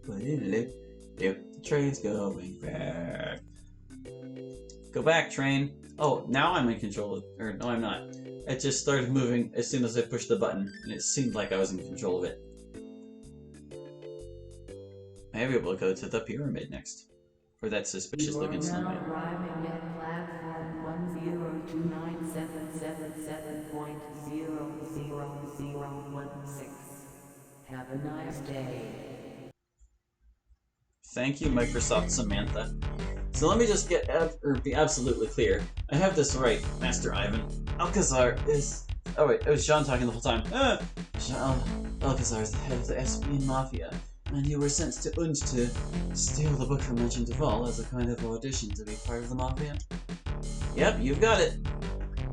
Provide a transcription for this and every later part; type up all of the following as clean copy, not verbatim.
The train's going back. Go back, train. Oh, now I'm in control of, or no, I'm not. It just started moving as soon as I pushed the button, and it seemed like I was in control of it. I may be able to go to the pyramid next. For that suspicious looking snowman. Now arriving at platform 102777.00016. Have a nice day. Thank you, Microsoft Samantha. So let me just get be absolutely clear. I have this right, Master Ivan. Alcazar is... Oh wait, it was Jean talking the whole time. Alcazar is the head of the Espian Mafia, and you were sent to Unj to steal the book from Legend of All as a kind of audition to be part of the Mafia? Yep, you've got it.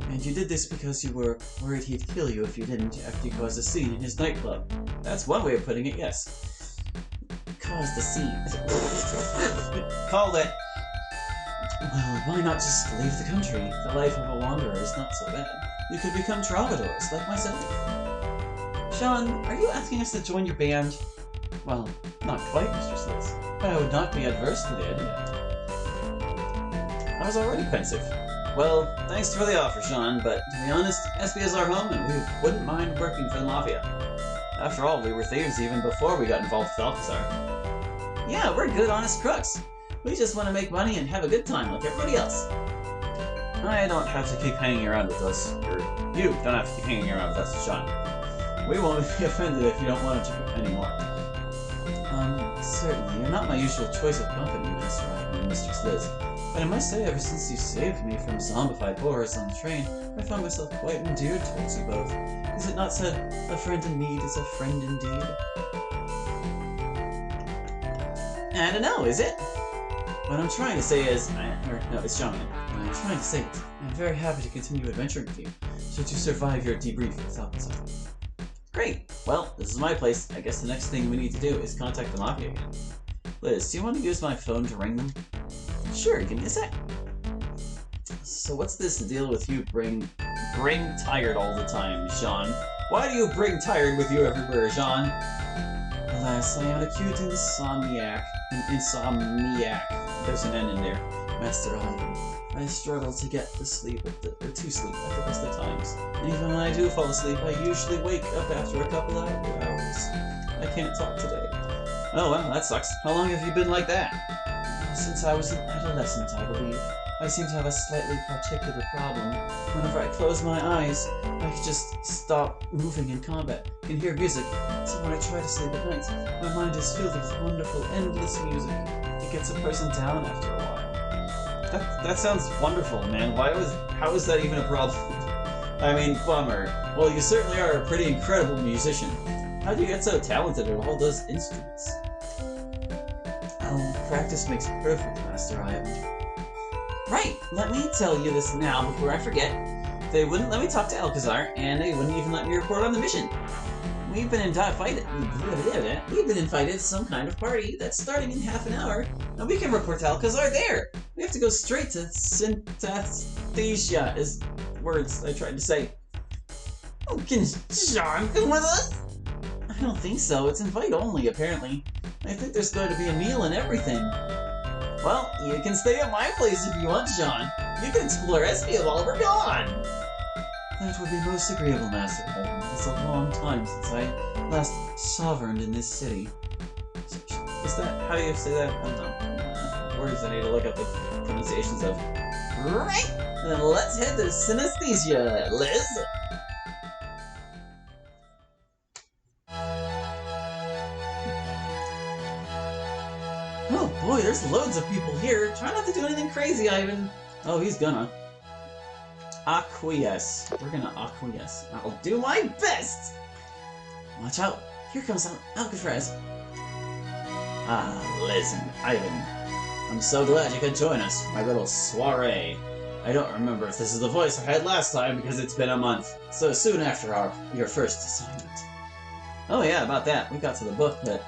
And you did this because you were worried he'd kill you if you didn't after you caused a scene in his nightclub. That's one way of putting it, yes. Caused a scene. Called it. Well, why not just leave the country? The life of a wanderer is not so bad. You could become troubadours, like myself. Sean, are you asking us to join your band? Well, not quite, Mr. Sliss. But I would not be adverse to the idea. I was already pensive. Well, thanks for the offer, Sean, but to be honest, Espia is our home and we wouldn't mind working for the Mafia. After all, we were thieves even before we got involved with Alcazar. Yeah, we're good, honest crooks. We just want to make money and have a good time like everybody else. I don't have to keep hanging around with us. Or you don't have to keep hanging around with us, Sean. We won't be offended if you don't want to anymore. Certainly, you're not my usual choice of company, Master Ivan and Mr. Sliz. But I must say, ever since you saved me from zombified horrors on the train, I found myself quite endeared towards you both. Is it not said, a friend in need is a friend indeed? I don't know, is it? What I'm trying to say is, no, it's John. What I'm trying to say is, I'm very happy to continue adventuring with you, should you survive your debrief with Alcazar. Great! Well, this is my place. I guess the next thing we need to do is contact the Mafia again. Liz, do you want to use my phone to ring them? Sure, give me a sec. So what's this deal with you bring tired all the time, Jean? Why do you bring tired with you everywhere, Jean? Alas, I am an acute insomniac. There's an N in there. Master Ivan. I struggle to get to sleep at the best of times. And even when I do fall asleep, I usually wake up after a couple hours. I can't talk today. Oh well, that sucks. How long have you been like that? Since I was an adolescent, I believe. I seem to have a slightly particular problem. Whenever I close my eyes, I just stop moving in combat. I can hear music, so when I try to sleep at night, my mind is filled with wonderful, endless music. It gets a person down after a while. That sounds wonderful, man. How is that even a problem? I mean, bummer. Well, you certainly are a pretty incredible musician. How do you get so talented at all those instruments? Practice makes perfect, Master Ivan. Right, let me tell you this now before I forget. They wouldn't let me talk to Alcazar, and they wouldn't even let me report on the mission. We've been invited to some kind of party that's starting in half an hour, and we can report to Alcazar there. We have to go straight to synesthesia, is words I tried to say. Oh, can Jean come with us? I don't think so. It's invite only, apparently. I think there's going to be a meal and everything. Well, you can stay at my place if you want, Jean. You can explore Espia while we're gone. That would be most agreeable, Master Ivan. It's a long time since I last sovereigned in this city. Is that how you say that? I don't know. Words I need to look up the pronunciations of. Right! Then let's head to synesthesia, Liz! Oh boy, there's loads of people here. Try not to do anything crazy, Ivan. Oh, he's gonna. Acquiesce. We're gonna acquiesce. I'll do my best! Watch out. Here comes Alcatraz. Ah, listen, Ivan. I'm so glad you could join us for my little soiree. I don't remember if this is the voice I had last time because it's been a month. So soon after your first assignment. Oh yeah, about that. We got to the book, but...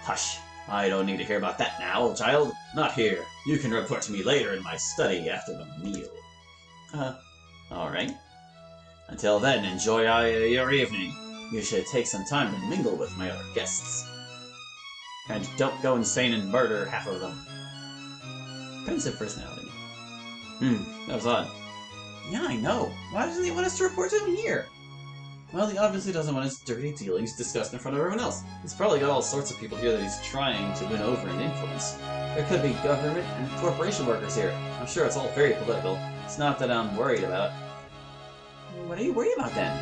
Hush. I don't need to hear about that now, child. Not here. You can report to me later in my study after the meal. Alright. Until then, enjoy your evening. You should take some time to mingle with my other guests. And don't go insane and murder half of them. Pensive personality. That was odd. Yeah, I know. Why doesn't he want us to report to him here? Well, he obviously doesn't want his dirty dealings discussed in front of everyone else. He's probably got all sorts of people here that he's trying to win over and influence. There could be government and corporation workers here. I'm sure it's all very political. It's not that I'm worried about. What are you worried about then?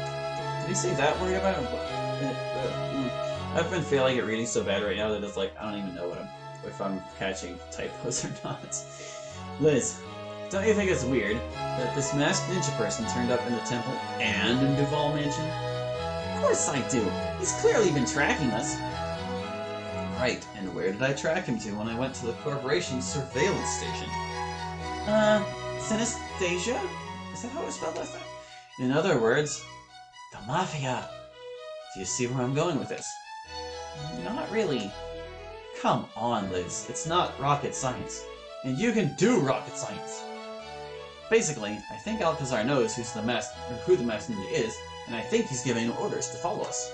Did he say that worried about? I've been failing at reading so bad right now that it's like I don't even know if I'm catching typos or not. Liz, don't you think it's weird that this masked ninja person turned up in the temple and in Duval Mansion? Of course I do. He's clearly been tracking us. Right, and where did I track him to when I went to the corporation's surveillance station? Synesthesia? Is that how it was spelled last time? In other words, the Mafia. Do you see where I'm going with this? Not really. Come on, Liz. It's not rocket science. And you can do rocket science. Basically, I think Alcazar knows who the masked ninja is, and I think he's giving him orders to follow us.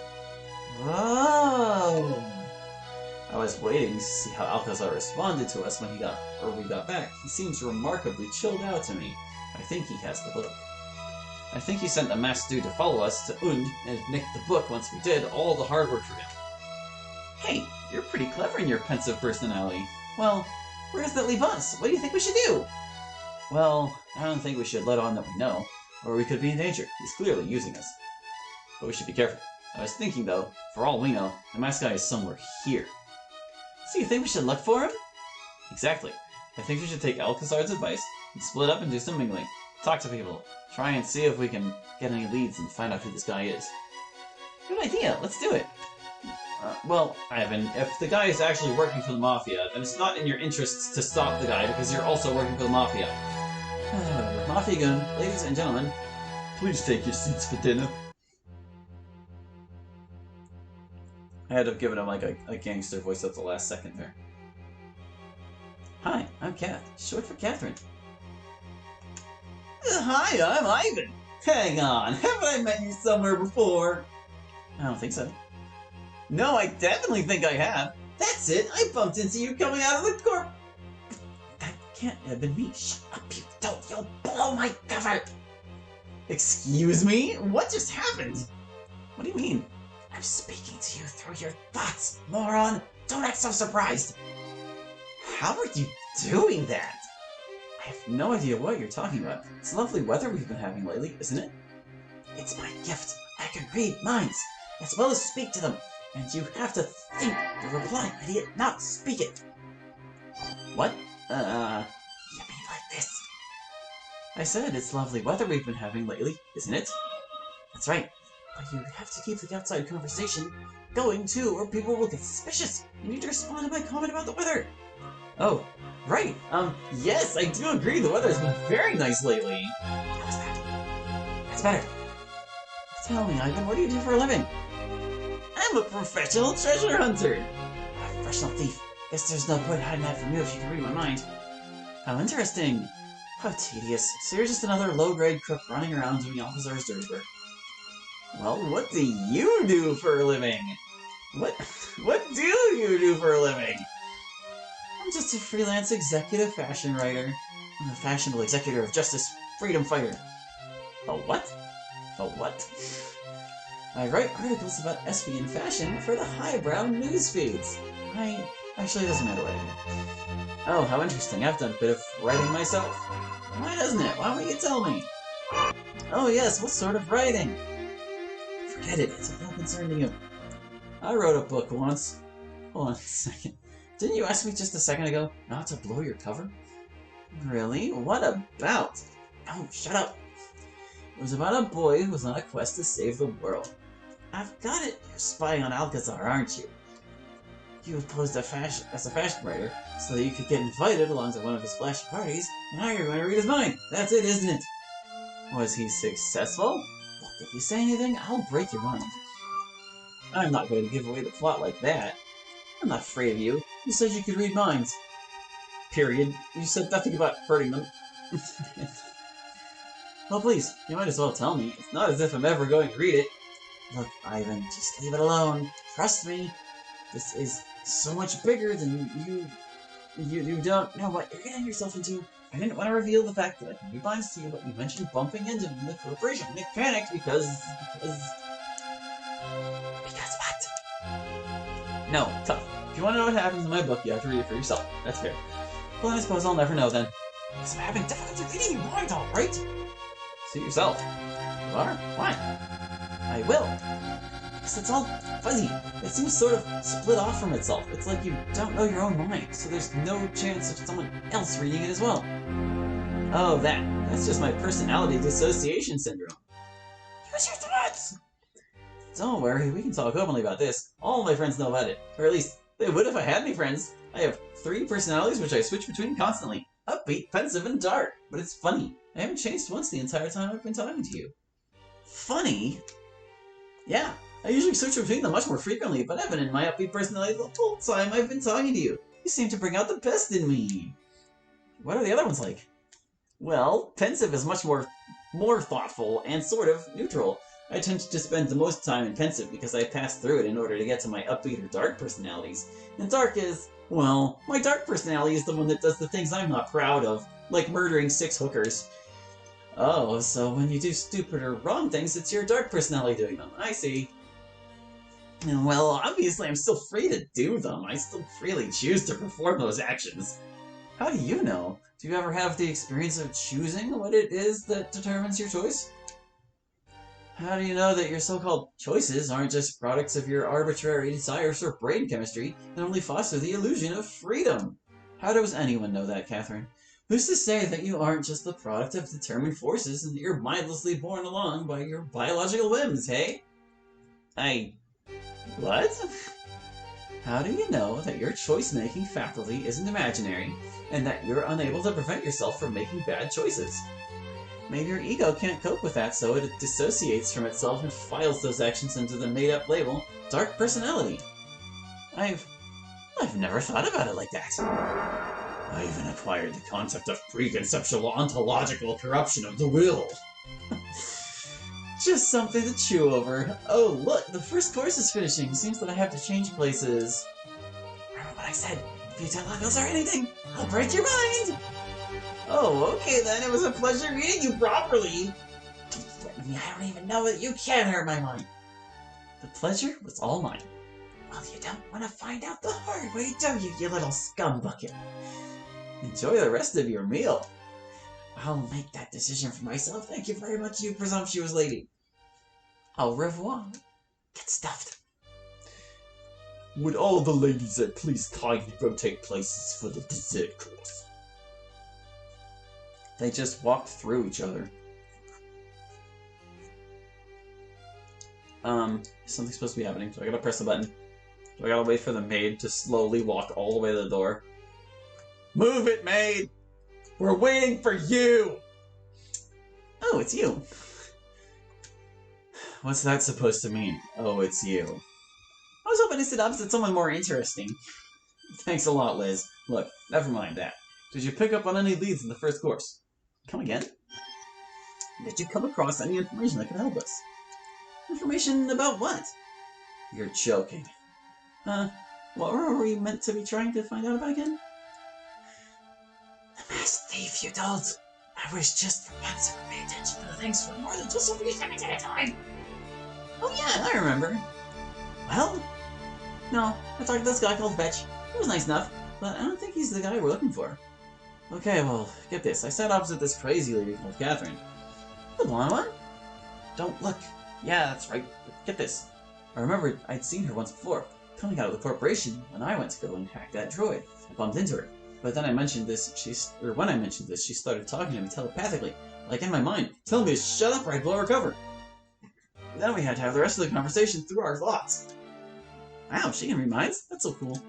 Oh! I was waiting to see how Alcazar responded to us when we got back. He seems remarkably chilled out to me. I think he has the book. I think he sent a masked dude to follow us to Und and nick the book once we did all the hard work for him. Hey, you're pretty clever in your pensive personality. Well, where does that leave us? What do you think we should do? Well, I don't think we should let on that we know, or we could be in danger. He's clearly using us. But we should be careful. I was thinking, though, for all we know, the masked guy is somewhere here. So you think we should look for him? Exactly. I think we should take Alcazar's advice and split up and do some mingling. Talk to people. Try and see if we can get any leads and find out who this guy is. Good idea. Let's do it. Well, Ivan, if the guy is actually working for the Mafia, then it's not in your interests to stop the guy because you're also working for the Mafia. Mafia Gun, ladies and gentlemen, please take your seats for dinner. I had to give him like a gangster voice at the last second there. Hi, I'm Kath, short for Catherine. Hi, I'm Ivan. Hang on, haven't I met you somewhere before? I don't think so. No, I definitely think I have. That's it, I bumped into you coming out of the corp. That can't have been me. Shut up, you dope, you'll blow my cover. Excuse me? What just happened? What do you mean? I'm speaking to you through your thoughts, moron. Don't act so surprised. How are you doing that? I have no idea what you're talking about. It's lovely weather we've been having lately, isn't it? It's my gift. I can read minds, as well as speak to them. And you have to think the reply, idiot, not speak it. What? You mean like this? I said it's lovely weather we've been having lately, isn't it? That's right. But you have to keep the outside conversation going, too, or people will get suspicious. You need to respond to my comment about the weather. Oh, right. Yes, I do agree the weather's been very nice lately. How's that? That's better. Tell me, Ivan, what do you do for a living? I'm a professional treasure hunter. A professional thief. Guess there's no point hiding that from you if you can read my mind. How interesting. How tedious. So you're just another low-grade crook running around doing Alcazar's dirty work. Well, what do you do for a living? What do you do for a living? I'm just a freelance executive fashion writer. I'm a fashionable executor of justice, freedom fighter. A what? A what? I write articles about espionage and fashion for the highbrow news feeds. Actually, it doesn't matter what I do. Oh, how interesting. I've done a bit of writing myself. Why doesn't it? Why don't you tell me? Oh yes, what sort of writing? Forget it. It's of no concern to you. I wrote a book once. Hold on a second. Didn't you ask me just a second ago not to blow your cover? Really? What about? No, shut up. It was about a boy who was on a quest to save the world. I've got it. You're spying on Alcazar, aren't you? You posed as a fashion writer so that you could get invited along to one of his flashy parties, and now you're going to read his mind. That's it, isn't it? Was he successful? Look, if you say anything, I'll break your mind. I'm not going to give away the plot like that. I'm not afraid of you. You said you could read minds. Period. You said nothing about hurting them. Well, please, you might as well tell me. It's not as if I'm ever going to read it. Look, Ivan, just leave it alone. Trust me. This is so much bigger than you don't know what you're getting yourself into. I didn't want to reveal the fact that I can be biased to you, but you mentioned bumping into me in the corporation. Nick panicked because what? No, tough. If you want to know what happens in my book, you have to read it for yourself. That's fair. Well, I suppose I'll never know then. Because I'm having difficulty reading your mind, alright? Suit yourself. You are? Why? I will. Because it's all fuzzy. It seems sort of split off from itself. It's like you don't know your own mind, so there's no chance of someone else reading it as well. Oh, that's just my personality dissociation syndrome. Use your thoughts! Don't worry, we can talk openly about this. All my friends know about it. Or at least, they would if I had any friends. I have 3 personalities which I switch between constantly. Upbeat, pensive, and dark. But it's funny. I haven't changed once the entire time I've been talking to you. Funny? Yeah, I usually switch between them much more frequently, but I've been in my upbeat personality the whole time I've been talking to you. You seem to bring out the best in me. What are the other ones like? Well, pensive is much more thoughtful and sort of neutral. I tend to spend the most time in pensive because I pass through it in order to get to my upbeat or dark personalities. And dark is, well, my dark personality is the one that does the things I'm not proud of, like murdering 6 hookers. Oh, so when you do stupid or wrong things, it's your dark personality doing them. I see. Well, obviously I'm still free to do them. I still freely choose to perform those actions. How do you know? Do you ever have the experience of choosing what it is that determines your choice? How do you know that your so-called choices aren't just products of your arbitrary desires for brain chemistry and only foster the illusion of freedom? How does anyone know that, Catherine? Who's to say that you aren't just the product of determined forces and that you're mindlessly borne along by your biological whims, hey? What? How do you know that your choice-making faculty isn't imaginary and that you're unable to prevent yourself from making bad choices? Maybe your ego can't cope with that, so it dissociates from itself and files those actions into the made-up label, Dark Personality. I've never thought about it like that. I even acquired the concept of preconceptual ontological corruption of the will. Just something to chew over. Oh, look, the first course is finishing. Seems that I have to change places. Remember what I said? If you tell Uncles or anything, I'll break your mind! Oh, okay then, it was a pleasure meeting you properly! I don't even know that you can hurt my mind. The pleasure was all mine. Well, you don't want to find out the hard way, do you, you little scumbucket? Enjoy the rest of your meal. I'll make that decision for myself. Thank you very much, you presumptuous lady. Au revoir. Get stuffed. Would all the ladies there please kindly rotate places for the dessert course? They just walked through each other. Something's supposed to be happening, so I gotta press the button. Do I gotta wait for the maid to slowly walk all the way to the door? Move it, maid! We're waiting for you! Oh, it's you. What's that supposed to mean? Oh, it's you. I was hoping to sit opposite someone more interesting. Thanks a lot, Liz. Look, never mind that. Did you pick up on any leads in the first course? Come again? Did you come across any information that could help us? Information about what? You're joking. What were we meant to be trying to find out about again? The masked thief, you dolt! I wish just for once I would pay attention to the things for more than just a few seconds at a time! Oh yeah, I remember. Well? No, I talked to this guy called Vetch. He was nice enough, but I don't think he's the guy we're looking for. Okay, well, get this. I sat opposite this crazy lady called Catherine. The blonde one? Don't look. Yeah, that's right. Get this. I remembered I'd seen her once before, coming out of the corporation when I went to go and hack that droid. I bumped into her. But then I mentioned this, when I mentioned this, she started talking to me telepathically, like in my mind, telling me to shut up or I'd blow her cover. Then we had to have the rest of the conversation through our thoughts. Wow, she can read minds? That's so cool.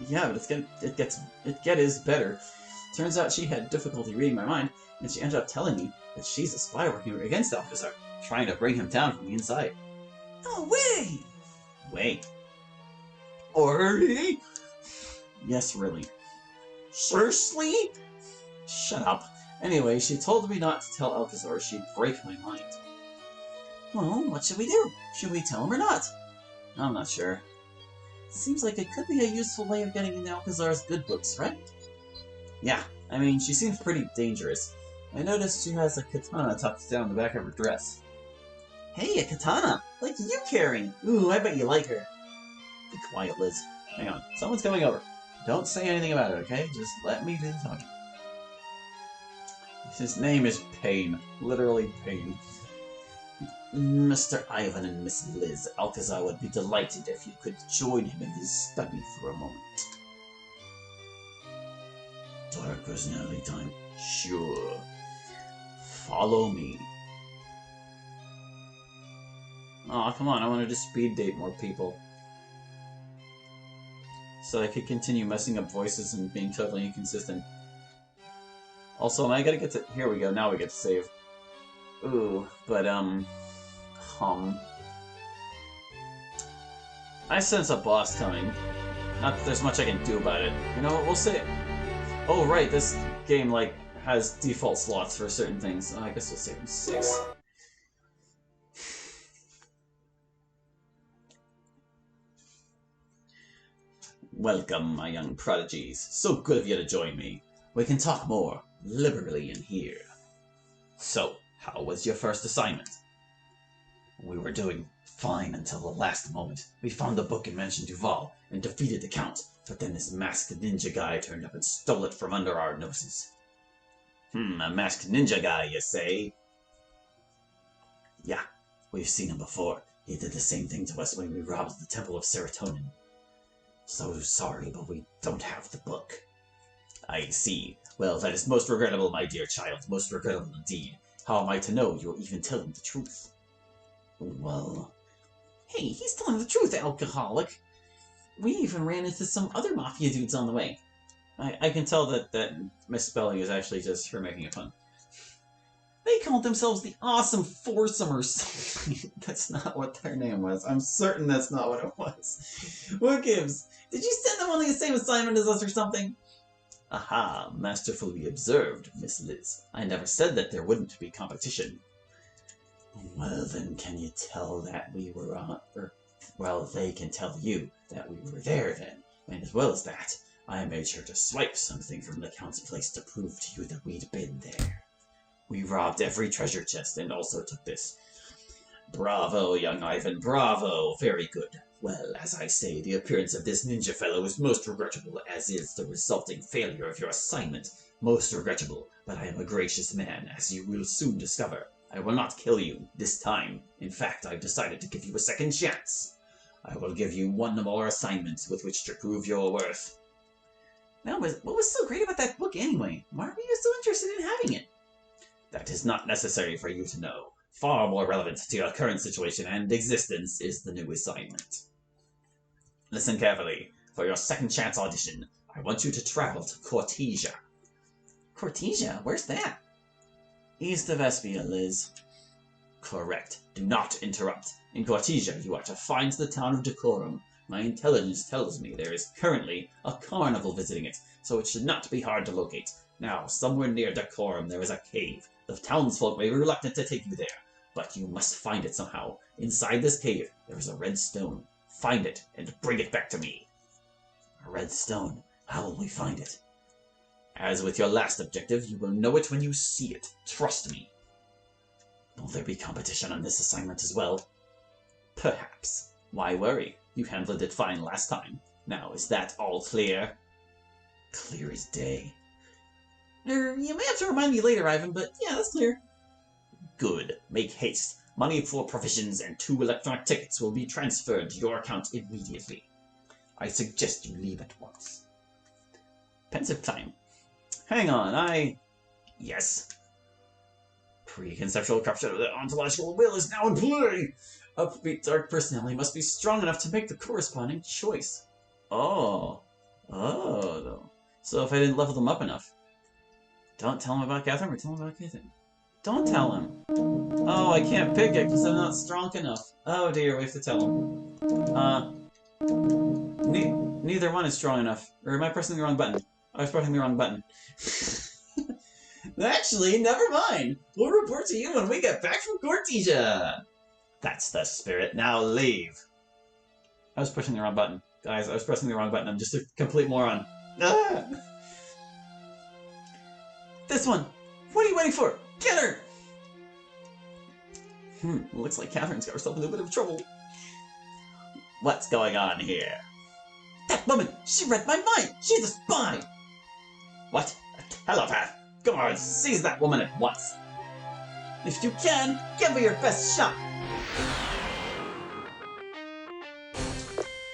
Yeah, but it gets better. Turns out she had difficulty reading my mind, and she ended up telling me that she's a spy working against Alcazar, trying to bring him down from the inside. No way! Wait. Really? Yes, really. Seriously? Shut up. Anyway, she told me not to tell Alcazar she'd break my mind. Well, what should we do? Should we tell him or not? I'm not sure. Seems like it could be a useful way of getting into Alcazar's good books, right? Yeah, I mean, she seems pretty dangerous. I noticed she has a katana tucked down the back of her dress. Hey, a katana! Like you carrying! Ooh, I bet you like her. Be quiet, Liz. Hang on, someone's coming over. Don't say anything about it, okay? Just let me do the talking. His name is Pain. Literally Pain. Mr. Ivan and Miss Liz, Alcazar would be delighted if you could join him in his study for a moment. Dark personality time? Sure. Follow me. Aw, come on, I wanted to speed date more people. So I could continue messing up voices and being totally inconsistent. Also, I gotta get to... Here we go, now we get to save. Ooh, but, I sense a boss coming. Not that there's much I can do about it. You know what, we'll say... Oh, right, this game, like, has default slots for certain things. Oh, I guess we'll save in 6. Welcome, my young prodigies. So good of you to join me. We can talk more liberally in here. So, how was your first assignment? We were doing fine until the last moment. We found the book in Mansion Duval and defeated the Count, but then this masked ninja guy turned up and stole it from under our noses. A masked ninja guy, you say? Yeah, we've seen him before. He did the same thing to us when we robbed the Temple of Serotonin. So sorry, but we don't have the book. I see. Well, that is most regrettable, my dear child. Most regrettable indeed. How am I to know you're even telling the truth? Well... Hey, he's telling the truth, alcoholic! We even ran into some other Mafia dudes on the way. I can tell that misspelling is actually just her making a pun. They called themselves the Awesome Foursome or something. That's not what their name was. I'm certain that's not what it was. What gives? Did you send them on the same assignment as us or something? Aha, masterfully observed, Miss Liz. I never said that there wouldn't be competition. Well, then can you tell that we were on... Well, they can tell you that we were there then. And as well as that, I made sure to swipe something from the Count's place to prove to you that we'd been there. We robbed every treasure chest and also took this. Bravo, young Ivan, bravo! Very good. Well, as I say, the appearance of this ninja fellow is most regrettable, as is the resulting failure of your assignment. Most regrettable, but I am a gracious man, as you will soon discover. I will not kill you, this time. In fact, I've decided to give you a second chance. I will give you one more assignment with which to prove your worth. Now, what was so great about that book anyway? Why were you so interested in having it? That is not necessary for you to know. Far more relevant to your current situation and existence is the new assignment. Listen carefully. For your second chance audition, I want you to travel to Cortesia. Cortesia? Where's that? East of Espia, Liz. Correct. Do not interrupt. In Cortesia, you are to find the town of Decorum. My intelligence tells me there is currently a carnival visiting it, so it should not be hard to locate. Now, somewhere near Decorum there is a cave. The townsfolk may be reluctant to take you there, but you must find it somehow. Inside this cave, there is a red stone. Find it, and bring it back to me. A red stone? How will we find it? As with your last objective, you will know it when you see it. Trust me. Will there be competition on this assignment as well? Perhaps. Why worry? You handled it fine last time. Now, is that all clear? Clear as day. You may have to remind me later, Ivan, but yeah, that's clear. Good. Make haste. Money for provisions and 2 electronic tickets will be transferred to your account immediately. I suggest you leave at once. Pensive time. Hang on, Yes. Preconceptual corruption of the ontological will is now in play! Upbeat dark personality must be strong enough to make the corresponding choice. Oh. So if I didn't level them up enough. Don't tell him about Catherine or tell him about Catherine. Don't tell him. Oh, I can't pick it because I'm not strong enough. Oh dear, we have to tell him. Neither one is strong enough. Or am I pressing the wrong button? I was pressing the wrong button. Actually, never mind. We'll report to you when we get back from Cortesia. That's the spirit. Now leave. I was pushing the wrong button. Guys, I was pressing the wrong button. I'm just a complete moron. Ah! This one! What are you waiting for? Get her! Looks like Catherine's got herself in a bit of trouble. What's going on here? That woman! She read my mind! She's a spy! What? A telepath? Come on, seize that woman at once! If you can, give her your best shot!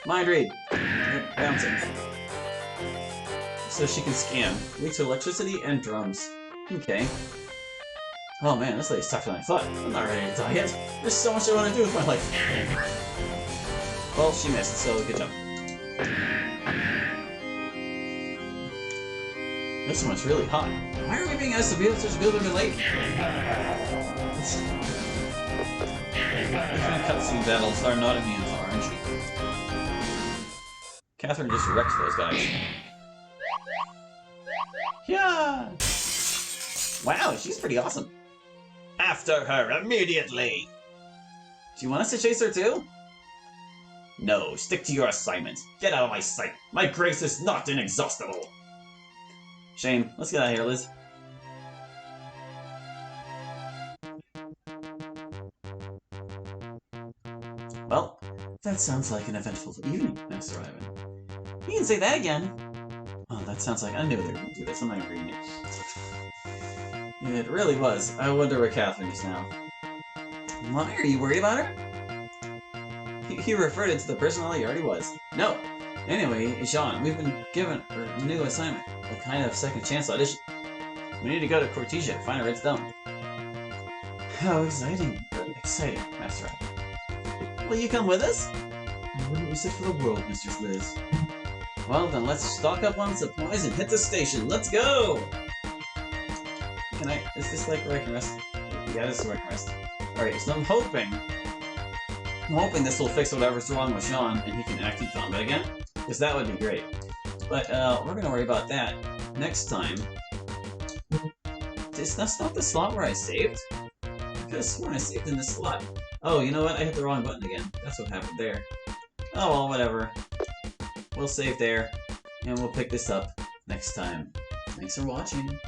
Mind read. You're bouncing. So she can scam. Weak to electricity and drums. Okay. Oh man, this lady's tougher than I thought. I'm not ready to die yet. There's so much I want to do with my life. Well, she missed, so good job. This one's really hot. Why are we being asked to be such a good looking lady? Even cutscene battles are not immune to RNG. Catherine just wrecked those guys. Yeah! Wow, she's pretty awesome. After her, immediately! Do you want us to chase her too? No, stick to your assignment. Get out of my sight. My grace is not inexhaustible. Shame. Let's get out of here, Liz. Well, that sounds like an eventful evening, Master Ivan. You can say that again. Oh, that sounds like I knew they were going to do this. I'm not even reading it. It really was. I wonder where Catherine is now. Why? Are you worried about her? He referred it to the person he already was. No. Anyway, Jean, we've been given a new assignment. A kind of second chance audition. We need to go to Cortesia to find a red stone. How exciting. Exciting, Master Ivan. Will you come with us? I wouldn't risk it for the world, Mistress Liz. Well, then let's stock up on supplies and hit the station. Let's go! Can I... Is this like where I can rest? Yeah, this is where I can rest. Alright, so I'm hoping this will fix whatever's wrong with Sean and he can act in combat again. Because that would be great. But we're gonna worry about that next time. That's not the slot where I saved? I could have sworn I saved in this slot. Oh, you know what? I hit the wrong button again. That's what happened there. Oh well, whatever. We'll save there, and we'll pick this up next time. Thanks for watching.